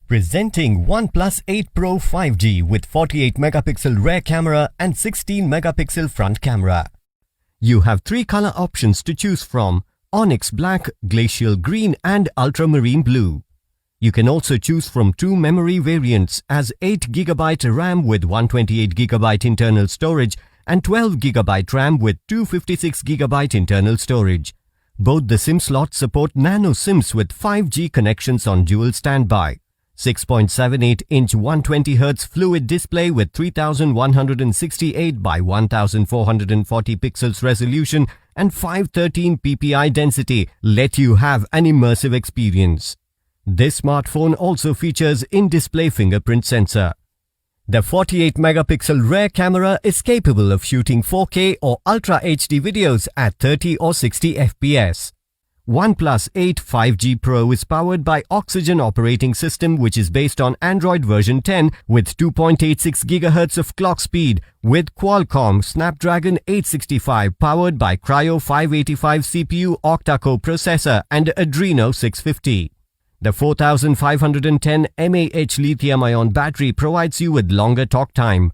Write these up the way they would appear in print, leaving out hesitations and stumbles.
Presenting OnePlus 8 Pro 5G with 48-megapixel rear camera and 16-megapixel front camera. You have three color options to choose from: Onyx Black, Glacial Green and Ultramarine Blue. You can also choose from two memory variants as 8GB RAM with 128GB internal storage and 12GB RAM with 256GB internal storage. Both the SIM slots support nano SIMs with 5G connections on dual standby. 6.78-inch 120Hz fluid display with 3168 by 1440 pixels resolution and 513 ppi density let you have an immersive experience. This smartphone also features in-display fingerprint sensor. The 48-megapixel rear camera is capable of shooting 4K or Ultra HD videos at 30 or 60 FPS. OnePlus 8 5G Pro is powered by Oxygen operating system, which is based on Android version 10 with 2.86 GHz of clock speed with Qualcomm Snapdragon 865 powered by Cryo 585 CPU octa-core processor and Adreno 650. The 4510 mAh lithium-ion battery provides you with longer talk time.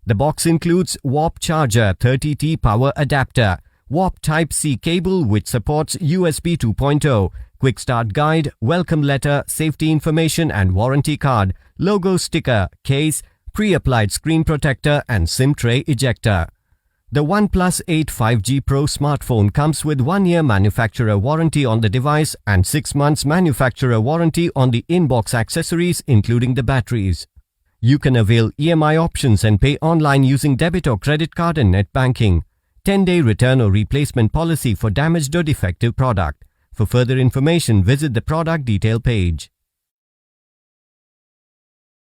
The box includes Warp charger, 30T power adapter, Warp Type-C cable which supports USB 2.0, quick start guide, welcome letter, safety information and warranty card, logo sticker, case, pre-applied screen protector and SIM tray ejector. The OnePlus 8 5G Pro smartphone comes with 1-year manufacturer warranty on the device and 6 months manufacturer warranty on the in-box accessories including the batteries. You can avail EMI options and pay online using debit or credit card and net banking. 10-day return or replacement policy for damaged or defective product. For further information, visit the product detail page.